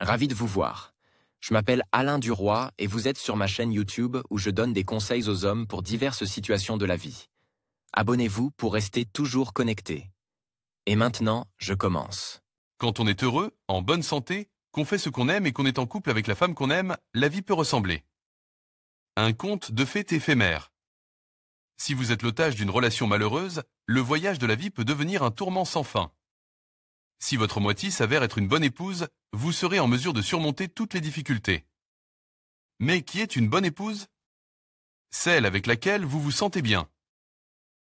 Ravi de vous voir. Je m'appelle Alain Duroy et vous êtes sur ma chaîne YouTube où je donne des conseils aux hommes pour diverses situations de la vie. Abonnez-vous pour rester toujours connecté. Et maintenant, je commence. Quand on est heureux, en bonne santé, qu'on fait ce qu'on aime et qu'on est en couple avec la femme qu'on aime, la vie peut ressembler à un conte de fées éphémère. Si vous êtes l'otage d'une relation malheureuse, le voyage de la vie peut devenir un tourment sans fin. Si votre moitié s'avère être une bonne épouse, vous serez en mesure de surmonter toutes les difficultés. Mais qui est une bonne épouse? Celle avec laquelle vous vous sentez bien.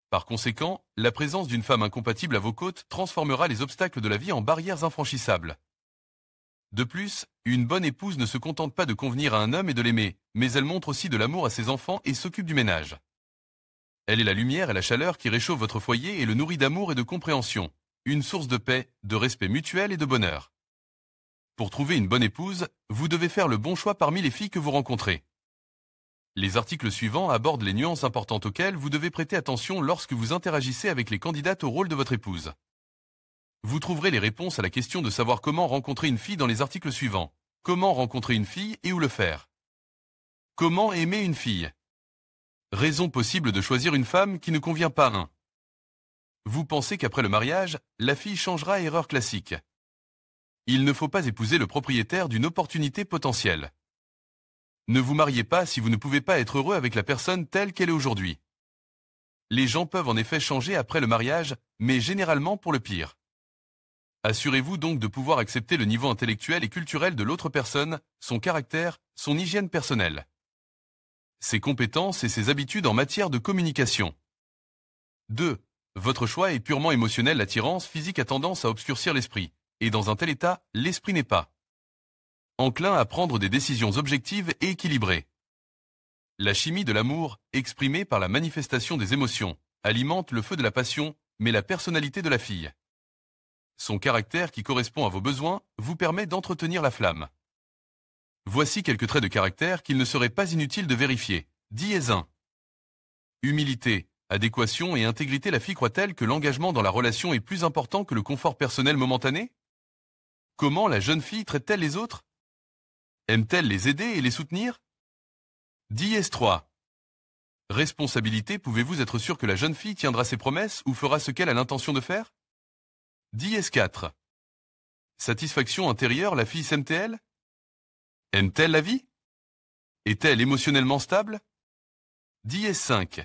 Par conséquent, la présence d'une femme incompatible à vos côtes transformera les obstacles de la vie en barrières infranchissables. De plus, une bonne épouse ne se contente pas de convenir à un homme et de l'aimer, mais elle montre aussi de l'amour à ses enfants et s'occupe du ménage. Elle est la lumière et la chaleur qui réchauffent votre foyer et le nourrit d'amour et de compréhension, une source de paix, de respect mutuel et de bonheur. Pour trouver une bonne épouse, vous devez faire le bon choix parmi les filles que vous rencontrez. Les articles suivants abordent les nuances importantes auxquelles vous devez prêter attention lorsque vous interagissez avec les candidates au rôle de votre épouse. Vous trouverez les réponses à la question de savoir comment rencontrer une fille dans les articles suivants. Comment rencontrer une fille et où le faire? Comment aimer une fille? Raison possible de choisir une femme qui ne convient pas à un. Vous pensez qu'après le mariage, la fille changera, erreur classique. Il ne faut pas épouser le propriétaire d'une opportunité potentielle. Ne vous mariez pas si vous ne pouvez pas être heureux avec la personne telle qu'elle est aujourd'hui. Les gens peuvent en effet changer après le mariage, mais généralement pour le pire. Assurez-vous donc de pouvoir accepter le niveau intellectuel et culturel de l'autre personne, son caractère, son hygiène personnelle, ses compétences et ses habitudes en matière de communication. 2. Votre choix est purement émotionnel. L'attirance physique a tendance à obscurcir l'esprit, et dans un tel état, l'esprit n'est pas enclin à prendre des décisions objectives et équilibrées. La chimie de l'amour, exprimée par la manifestation des émotions, alimente le feu de la passion, mais la personnalité de la fille, son caractère qui correspond à vos besoins, vous permet d'entretenir la flamme. Voici quelques traits de caractère qu'il ne serait pas inutile de vérifier. 1. Humilité, adéquation et intégrité. La fille croit-elle que l'engagement dans la relation est plus important que le confort personnel momentané? Comment la jeune fille traite-t-elle les autres? Aime-t-elle les aider et les soutenir? 3. Responsabilité. Pouvez-vous être sûr que la jeune fille tiendra ses promesses ou fera ce qu'elle a l'intention de faire? 4. Satisfaction intérieure. La fille s'aime-t-elle? Aime-t-elle la vie? Est-elle émotionnellement stable? 5.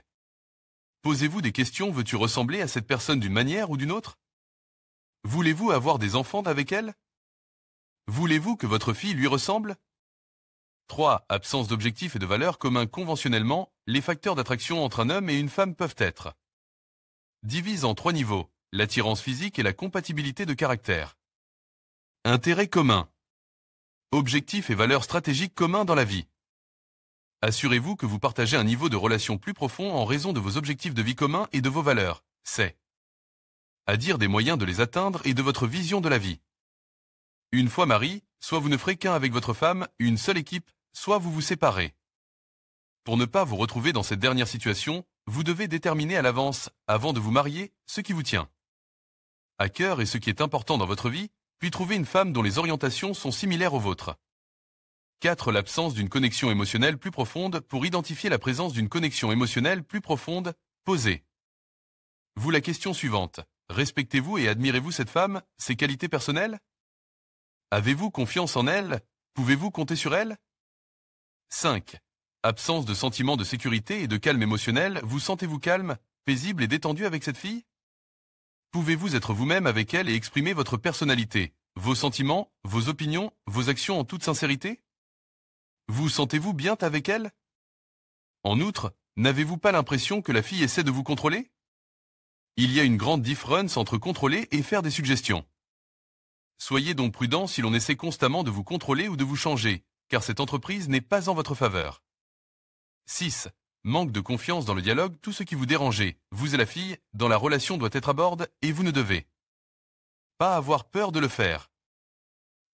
Posez-vous des questions. Veux-tu ressembler à cette personne d'une manière ou d'une autre? Voulez-vous avoir des enfants avec elle? Voulez-vous que votre fille lui ressemble? 3. Absence d'objectifs et de valeurs communs. Conventionnellement, les facteurs d'attraction entre un homme et une femme peuvent être divisés en 3 niveaux. L'attirance physique et la compatibilité de caractère. Intérêts communs. Objectifs et valeurs stratégiques communs dans la vie. Assurez-vous que vous partagez un niveau de relation plus profond en raison de vos objectifs de vie communs et de vos valeurs. C'est à dire des moyens de les atteindre et de votre vision de la vie. Une fois marié, soit vous ne ferez qu'un avec votre femme, une seule équipe, soit vous vous séparez. Pour ne pas vous retrouver dans cette dernière situation, vous devez déterminer à l'avance, avant de vous marier, ce qui vous tient à cœur et ce qui est important dans votre vie, puis trouver une femme dont les orientations sont similaires aux vôtres. 4. L'absence d'une connexion émotionnelle plus profonde. Pour identifier la présence d'une connexion émotionnelle plus profonde, posez-vous la question suivante. Respectez-vous et admirez-vous cette femme, ses qualités personnelles? Avez-vous confiance en elle? Pouvez-vous compter sur elle? 5. Absence de sentiment de sécurité et de calme émotionnel. Vous sentez-vous calme, paisible et détendu avec cette fille? Pouvez-vous être vous-même avec elle et exprimer votre personnalité, vos sentiments, vos opinions, vos actions en toute sincérité? Vous sentez-vous bien avec elle? En outre, n'avez-vous pas l'impression que la fille essaie de vous contrôler? Il y a une grande différence entre contrôler et faire des suggestions. Soyez donc prudent si l'on essaie constamment de vous contrôler ou de vous changer, car cette entreprise n'est pas en votre faveur. 6. Manque de confiance dans le dialogue. Tout ce qui vous dérangeait, vous et la fille, dans la relation doit être à bord et vous ne devez pas avoir peur de le faire.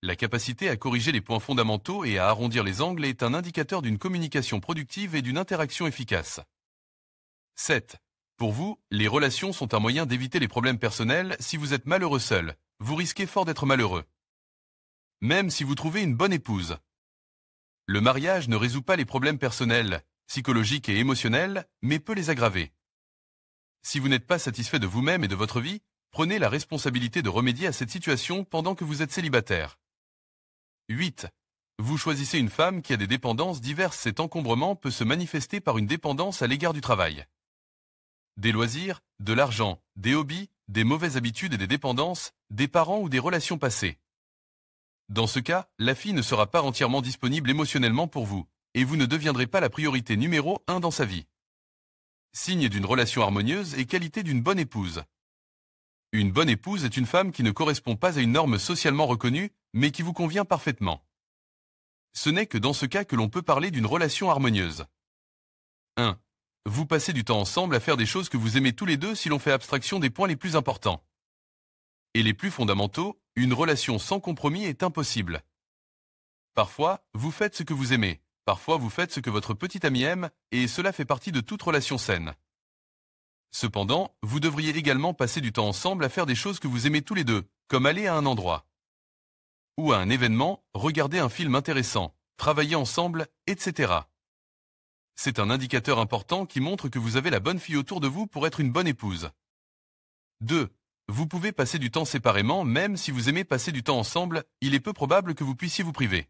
La capacité à corriger les points fondamentaux et à arrondir les angles est un indicateur d'une communication productive et d'une interaction efficace. 7. Pour vous, les relations sont un moyen d'éviter les problèmes personnels. Si vous êtes malheureux seul, vous risquez fort d'être malheureux. même si vous trouvez une bonne épouse. Le mariage ne résout pas les problèmes personnels, psychologiques et émotionnels, mais peut les aggraver. Si vous n'êtes pas satisfait de vous-même et de votre vie, prenez la responsabilité de remédier à cette situation pendant que vous êtes célibataire. 8. Vous choisissez une femme qui a des dépendances diverses. Cet encombrement peut se manifester par une dépendance à l'égard du travail. Des loisirs, de l'argent, des hobbies, des mauvaises habitudes et des dépendances, des parents ou des relations passées. Dans ce cas, la fille ne sera pas entièrement disponible émotionnellement pour vous, et vous ne deviendrez pas la priorité numéro 1 dans sa vie. Signe d'une relation harmonieuse et qualité d'une bonne épouse. Une bonne épouse est une femme qui ne correspond pas à une norme socialement reconnue, mais qui vous convient parfaitement. Ce n'est que dans ce cas que l'on peut parler d'une relation harmonieuse. 1. Vous passez du temps ensemble à faire des choses que vous aimez tous les deux si l'on fait abstraction des points les plus importants. Et les plus fondamentaux, une relation sans compromis est impossible. Parfois, vous faites ce que vous aimez, parfois vous faites ce que votre petit ami aime, et cela fait partie de toute relation saine. Cependant, vous devriez également passer du temps ensemble à faire des choses que vous aimez tous les deux, comme aller à un endroit ou à un événement, regarder un film intéressant, travailler ensemble, etc. C'est un indicateur important qui montre que vous avez la bonne fille autour de vous pour être une bonne épouse. 2. Vous pouvez passer du temps séparément, même si vous aimez passer du temps ensemble, il est peu probable que vous puissiez vous priver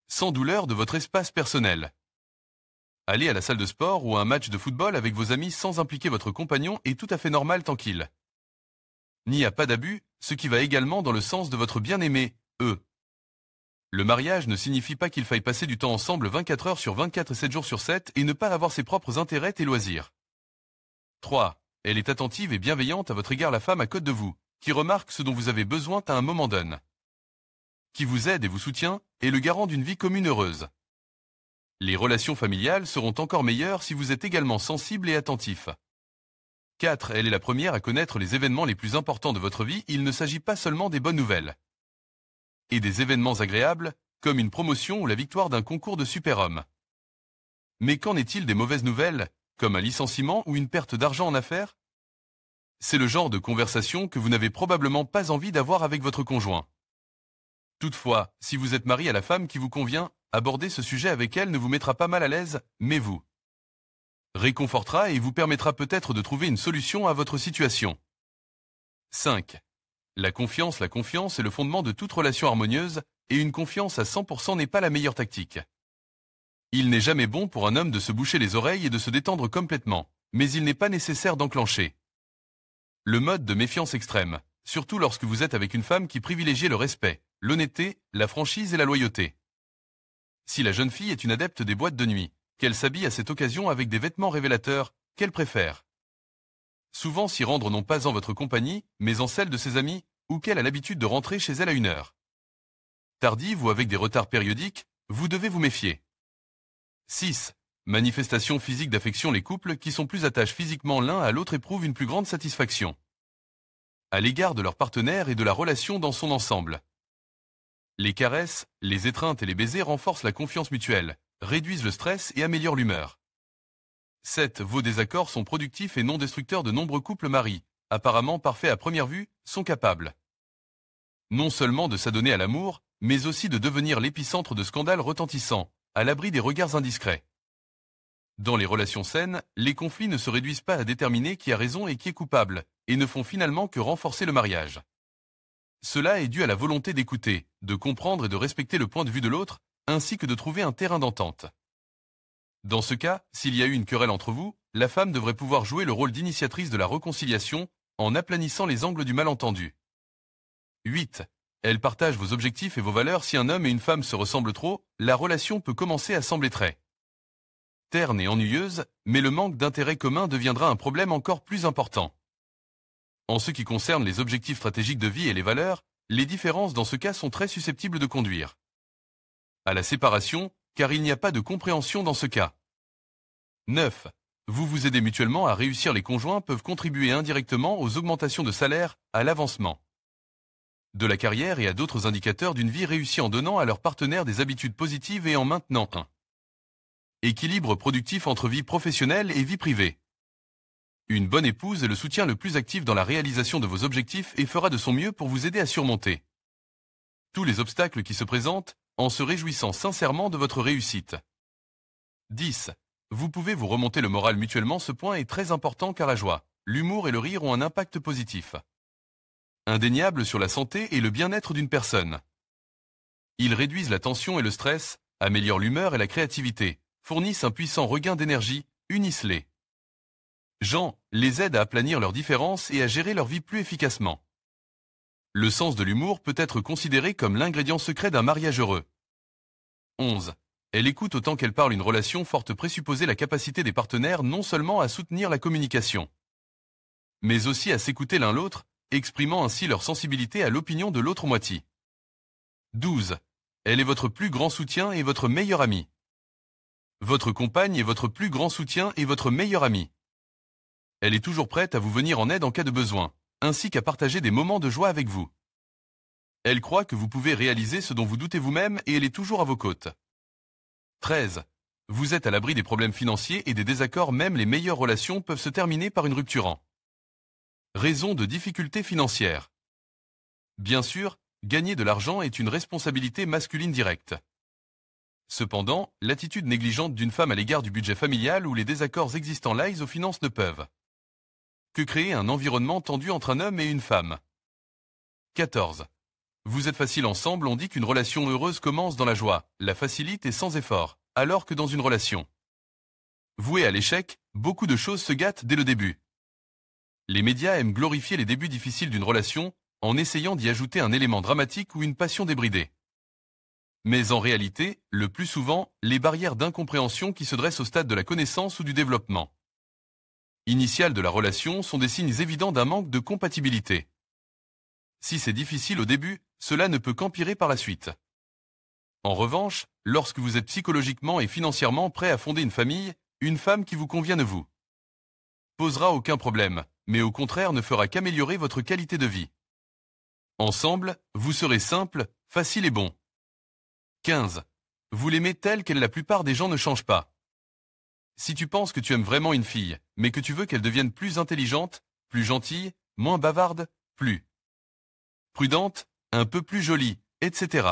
sans douleur de votre espace personnel. Aller à la salle de sport ou à un match de football avec vos amis sans impliquer votre compagnon est tout à fait normal tant qu'il n'y a pas d'abus, ce qui va également dans le sens de votre bien-aimé, eux. Le mariage ne signifie pas qu'il faille passer du temps ensemble 24 heures sur 24 et 7 jours sur 7 et ne pas avoir ses propres intérêts et loisirs. 3. Elle est attentive et bienveillante à votre égard. La femme à côté de vous, qui remarque ce dont vous avez besoin à un moment donné, qui vous aide et vous soutient, est le garant d'une vie commune heureuse. Les relations familiales seront encore meilleures si vous êtes également sensible et attentif. 4. Elle est la première à connaître les événements les plus importants de votre vie. Il ne s'agit pas seulement des bonnes nouvelles et des événements agréables, comme une promotion ou la victoire d'un concours de super-homme. Mais qu'en est-il des mauvaises nouvelles, comme un licenciement ou une perte d'argent en affaires? C'est le genre de conversation que vous n'avez probablement pas envie d'avoir avec votre conjoint. Toutefois, si vous êtes marié à la femme qui vous convient, aborder ce sujet avec elle ne vous mettra pas mal à l'aise, mais vous réconfortera et vous permettra peut-être de trouver une solution à votre situation. 5. La confiance est le fondement de toute relation harmonieuse, et une confiance à 100% n'est pas la meilleure tactique. Il n'est jamais bon pour un homme de se boucher les oreilles et de se détendre complètement, mais il n'est pas nécessaire d'enclencher le mode de méfiance extrême, surtout lorsque vous êtes avec une femme qui privilégie le respect, l'honnêteté, la franchise et la loyauté. Si la jeune fille est une adepte des boîtes de nuit, qu'elle s'habille à cette occasion avec des vêtements révélateurs, qu'elle préfère souvent s'y rendre non pas en votre compagnie, mais en celle de ses amis, ou qu'elle a l'habitude de rentrer chez elle à une heure tardive ou avec des retards périodiques, vous devez vous méfier. 6. Manifestation physique d'affection. Les couples qui sont plus attachés physiquement l'un à l'autre éprouvent une plus grande satisfaction à l'égard de leur partenaire et de la relation dans son ensemble. Les caresses, les étreintes et les baisers renforcent la confiance mutuelle, réduisent le stress et améliorent l'humeur. 7. Vos désaccords sont productifs et non destructeurs. De nombreux couples mariés, apparemment parfaits à première vue, sont capables non seulement de s'adonner à l'amour, mais aussi de devenir l'épicentre de scandales retentissants, à l'abri des regards indiscrets. Dans les relations saines, les conflits ne se réduisent pas à déterminer qui a raison et qui est coupable, et ne font finalement que renforcer le mariage. Cela est dû à la volonté d'écouter, de comprendre et de respecter le point de vue de l'autre, ainsi que de trouver un terrain d'entente. Dans ce cas, s'il y a eu une querelle entre vous, la femme devrait pouvoir jouer le rôle d'initiatrice de la réconciliation, en aplanissant les angles du malentendu. 8. Elle partage vos objectifs et vos valeurs. Si un homme et une femme se ressemblent trop, la relation peut commencer à sembler très terne et ennuyeuse, mais le manque d'intérêt commun deviendra un problème encore plus important. En ce qui concerne les objectifs stratégiques de vie et les valeurs, les différences dans ce cas sont très susceptibles de conduire à la séparation, car il n'y a pas de compréhension dans ce cas. 9. Vous vous aidez mutuellement à réussir. Les conjoints peuvent contribuer indirectement aux augmentations de salaire, à l'avancement de la carrière et à d'autres indicateurs d'une vie réussie en donnant à leur partenaire des habitudes positives et en maintenant un équilibre productif entre vie professionnelle et vie privée. Une bonne épouse est le soutien le plus actif dans la réalisation de vos objectifs et fera de son mieux pour vous aider à surmonter tous les obstacles qui se présentent, en se réjouissant sincèrement de votre réussite. 10. Vous pouvez vous remonter le moral mutuellement. Ce point est très important car la joie, l'humour et le rire ont un impact positif indéniable sur la santé et le bien-être d'une personne. Ils réduisent la tension et le stress, améliorent l'humeur et la créativité, fournissent un puissant regain d'énergie, unissent-les gens, les aident à aplanir leurs différences et à gérer leur vie plus efficacement. Le sens de l'humour peut être considéré comme l'ingrédient secret d'un mariage heureux. 11. Elle écoute autant qu'elle parle. Une relation forte présupposait la capacité des partenaires non seulement à soutenir la communication, mais aussi à s'écouter l'un l'autre, exprimant ainsi leur sensibilité à l'opinion de l'autre moitié. 12. Elle est votre plus grand soutien et votre meilleure amie. Votre compagne est votre plus grand soutien et votre meilleure amie. Elle est toujours prête à vous venir en aide en cas de besoin, ainsi qu'à partager des moments de joie avec vous. Elle croit que vous pouvez réaliser ce dont vous doutez vous-même et elle est toujours à vos côtes. 13. Vous êtes à l'abri des problèmes financiers et des désaccords. Même les meilleures relations peuvent se terminer par une rupture en raison de difficultés financières. Bien sûr, gagner de l'argent est une responsabilité masculine directe. Cependant, l'attitude négligente d'une femme à l'égard du budget familial ou les désaccords existants liés aux finances ne peuvent que créer un environnement tendu entre un homme et une femme. 14. Vous êtes facile ensemble. On dit qu'une relation heureuse commence dans la joie, la facilite et sans effort, alors que dans une relation vouée à l'échec, beaucoup de choses se gâtent dès le début. Les médias aiment glorifier les débuts difficiles d'une relation, en essayant d'y ajouter un élément dramatique ou une passion débridée. Mais en réalité, le plus souvent, les barrières d'incompréhension qui se dressent au stade de la connaissance ou du développement initial de la relation sont des signes évidents d'un manque de compatibilité. Si c'est difficile au début, cela ne peut qu'empirer par la suite. En revanche, lorsque vous êtes psychologiquement et financièrement prêt à fonder une famille, une femme qui vous convient ne vous posera aucun problème, mais au contraire ne fera qu'améliorer votre qualité de vie. Ensemble, vous serez simple, facile et bon. 15. Vous l'aimez telle qu'elle. La plupart des gens ne changent pas. Si tu penses que tu aimes vraiment une fille, mais que tu veux qu'elle devienne plus intelligente, plus gentille, moins bavarde, plus prudente, un peu plus jolie, etc.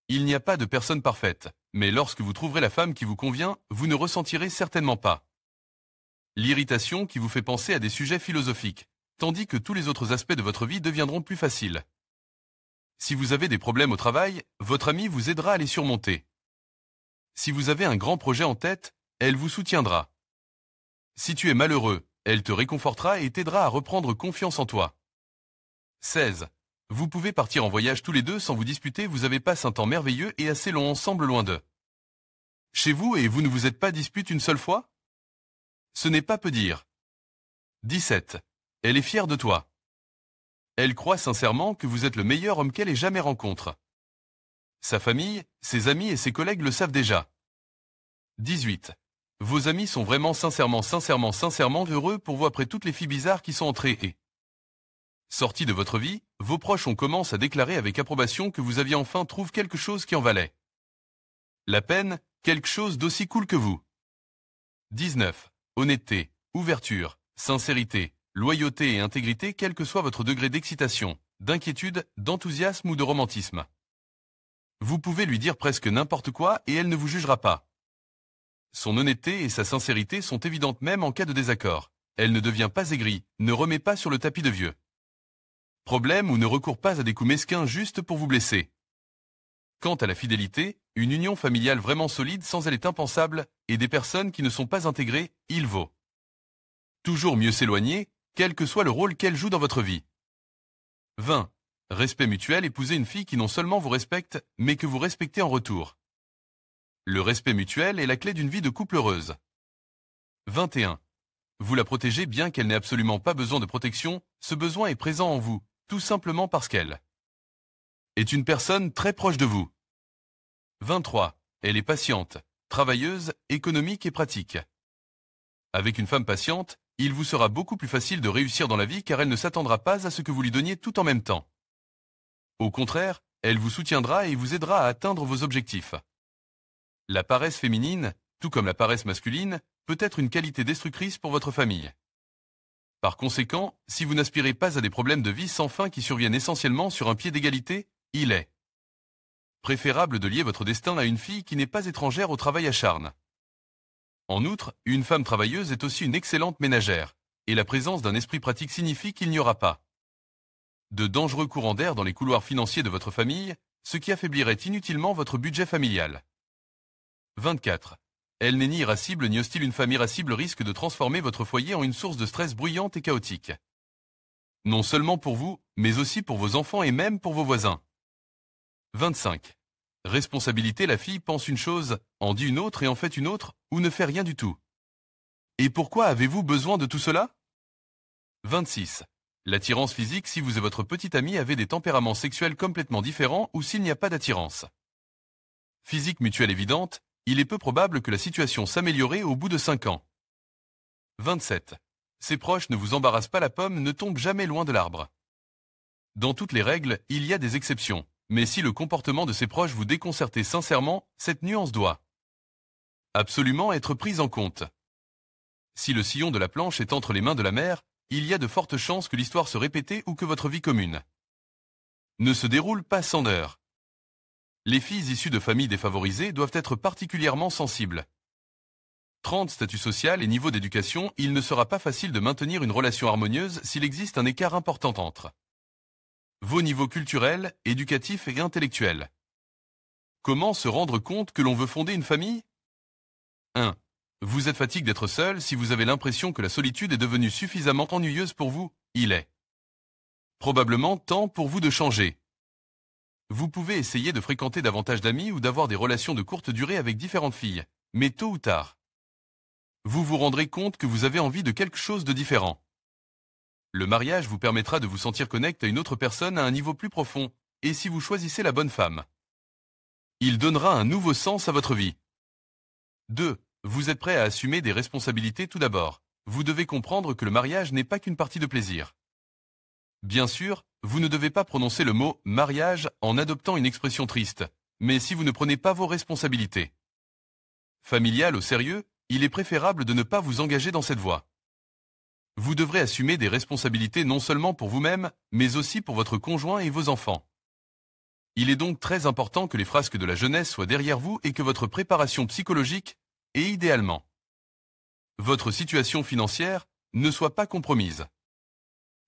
Il n'y a pas de personne parfaite, mais lorsque vous trouverez la femme qui vous convient, vous ne ressentirez certainement pas l'irritation qui vous fait penser à des sujets philosophiques, tandis que tous les autres aspects de votre vie deviendront plus faciles. Si vous avez des problèmes au travail, votre amie vous aidera à les surmonter. Si vous avez un grand projet en tête, elle vous soutiendra. Si tu es malheureux, elle te réconfortera et t'aidera à reprendre confiance en toi. 16. Vous pouvez partir en voyage tous les deux sans vous disputer. Vous avez passé un temps merveilleux et assez long ensemble loin d'eux chez vous et vous ne vous êtes pas disputé une seule fois? Ce n'est pas peu dire. 17. Elle est fière de toi. Elle croit sincèrement que vous êtes le meilleur homme qu'elle ait jamais rencontré. Sa famille, ses amis et ses collègues le savent déjà. 18. Vos amis sont vraiment sincèrement heureux pour vous après toutes les filles bizarres qui sont entrées et sorties de votre vie. Vos proches ont commencé à déclarer avec approbation que vous aviez enfin trouvé quelque chose qui en valait la peine, quelque chose d'aussi cool que vous. 19. Honnêteté, ouverture, sincérité, loyauté et intégrité. Quel que soit votre degré d'excitation, d'inquiétude, d'enthousiasme ou de romantisme, vous pouvez lui dire presque n'importe quoi et elle ne vous jugera pas. Son honnêteté et sa sincérité sont évidentes même en cas de désaccord. Elle ne devient pas aigrie, ne remet pas sur le tapis de vieux problème ou ne recourt pas à des coups mesquins juste pour vous blesser. Quant à la fidélité, une union familiale vraiment solide sans elle est impensable, et des personnes qui ne sont pas intégrées, il vaut toujours mieux s'éloigner, quel que soit le rôle qu'elle joue dans votre vie. 20. Respect mutuel. Épousez une fille qui non seulement vous respecte, mais que vous respectez en retour. Le respect mutuel est la clé d'une vie de couple heureuse. 21. Vous la protégez bien qu'elle n'ait absolument pas besoin de protection, ce besoin est présent en vous, tout simplement parce qu'elle est une personne très proche de vous. 23. Elle est patiente, travailleuse, économique et pratique. Avec une femme patiente, il vous sera beaucoup plus facile de réussir dans la vie car elle ne s'attendra pas à ce que vous lui donniez tout en même temps. Au contraire, elle vous soutiendra et vous aidera à atteindre vos objectifs. La paresse féminine, tout comme la paresse masculine, peut être une qualité destructrice pour votre famille. Par conséquent, si vous n'aspirez pas à des problèmes de vie sans fin qui surviennent essentiellement sur un pied d'égalité, il est préférable de lier votre destin à une fille qui n'est pas étrangère au travail acharne. En outre, une femme travailleuse est aussi une excellente ménagère, et la présence d'un esprit pratique signifie qu'il n'y aura pas de dangereux courants d'air dans les couloirs financiers de votre famille, ce qui affaiblirait inutilement votre budget familial. 24. Elle n'est ni irascible ni hostile. Une femme irascible risque de transformer votre foyer en une source de stress bruyante et chaotique. Non seulement pour vous, mais aussi pour vos enfants et même pour vos voisins. 25. Responsabilité. La fille pense une chose, en dit une autre et en fait une autre, ou ne fait rien du tout. Et pourquoi avez-vous besoin de tout cela? 26. L'attirance physique. Si vous et votre petite amie avez des tempéraments sexuels complètement différents ou s'il n'y a pas d'attirance physique mutuelle évidente, il est peu probable que la situation s'améliorerait au bout de 5 ans. 27. Ses proches ne vous embarrassent pas. La pomme ne tombe jamais loin de l'arbre. Dans toutes les règles, il y a des exceptions, mais si le comportement de ses proches vous déconcertait sincèrement, cette nuance doit absolument être prise en compte. Si le sillon de la planche est entre les mains de la mère, il y a de fortes chances que l'histoire se répète ou que votre vie commune ne se déroule pas sans heurts. Les filles issues de familles défavorisées doivent être particulièrement sensibles. 30. Statut social et niveau d'éducation. Il ne sera pas facile de maintenir une relation harmonieuse s'il existe un écart important entre vos niveaux culturels, éducatifs et intellectuels. Comment se rendre compte que l'on veut fonder une famille? 1. Vous êtes fatigué d'être seul. Si vous avez l'impression que la solitude est devenue suffisamment ennuyeuse pour vous, il est probablement temps pour vous de changer. Vous pouvez essayer de fréquenter davantage d'amis ou d'avoir des relations de courte durée avec différentes filles, mais tôt ou tard, vous vous rendrez compte que vous avez envie de quelque chose de différent. Le mariage vous permettra de vous sentir connecté à une autre personne à un niveau plus profond, et si vous choisissez la bonne femme, il donnera un nouveau sens à votre vie. 2. Vous êtes prêt à assumer des responsabilités. Tout d'abord, vous devez comprendre que le mariage n'est pas qu'une partie de plaisir. Bien sûr, vous ne devez pas prononcer le mot « mariage » en adoptant une expression triste, mais si vous ne prenez pas vos responsabilités familiales au sérieux, il est préférable de ne pas vous engager dans cette voie. Vous devrez assumer des responsabilités non seulement pour vous-même, mais aussi pour votre conjoint et vos enfants. Il est donc très important que les frasques de la jeunesse soient derrière vous et que votre préparation psychologique, et idéalement votre situation financière, ne soit pas compromise.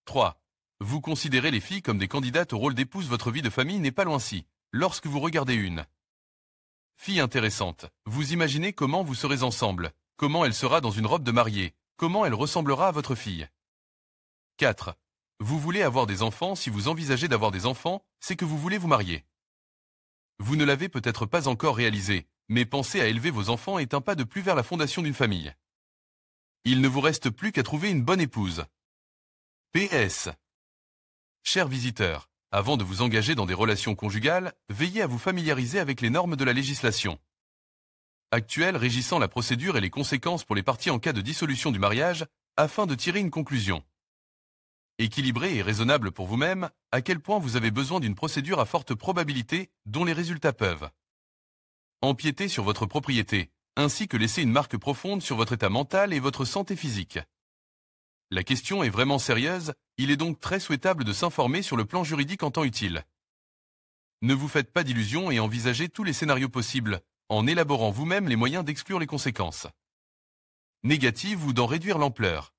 3. Vous considérez les filles comme des candidates au rôle d'épouse. Votre vie de famille n'est pas loin si, lorsque vous regardez une fille intéressante, vous imaginez comment vous serez ensemble, comment elle sera dans une robe de mariée, comment elle ressemblera à votre fille. 4. Vous voulez avoir des enfants. Si vous envisagez d'avoir des enfants, c'est que vous voulez vous marier. Vous ne l'avez peut-être pas encore réalisé, mais penser à élever vos enfants est un pas de plus vers la fondation d'une famille. Il ne vous reste plus qu'à trouver une bonne épouse. PS. Chers visiteurs, avant de vous engager dans des relations conjugales, veillez à vous familiariser avec les normes de la législation actuelle régissant la procédure et les conséquences pour les parties en cas de dissolution du mariage, afin de tirer une conclusion équilibrée et raisonnable pour vous-même. À quel point vous avez besoin d'une procédure à forte probabilité, dont les résultats peuvent empiéter sur votre propriété, ainsi que laisser une marque profonde sur votre état mental et votre santé physique. La question est vraiment sérieuse, il est donc très souhaitable de s'informer sur le plan juridique en temps utile. Ne vous faites pas d'illusions et envisagez tous les scénarios possibles, en élaborant vous-même les moyens d'exclure les conséquences négatives ou d'en réduire l'ampleur.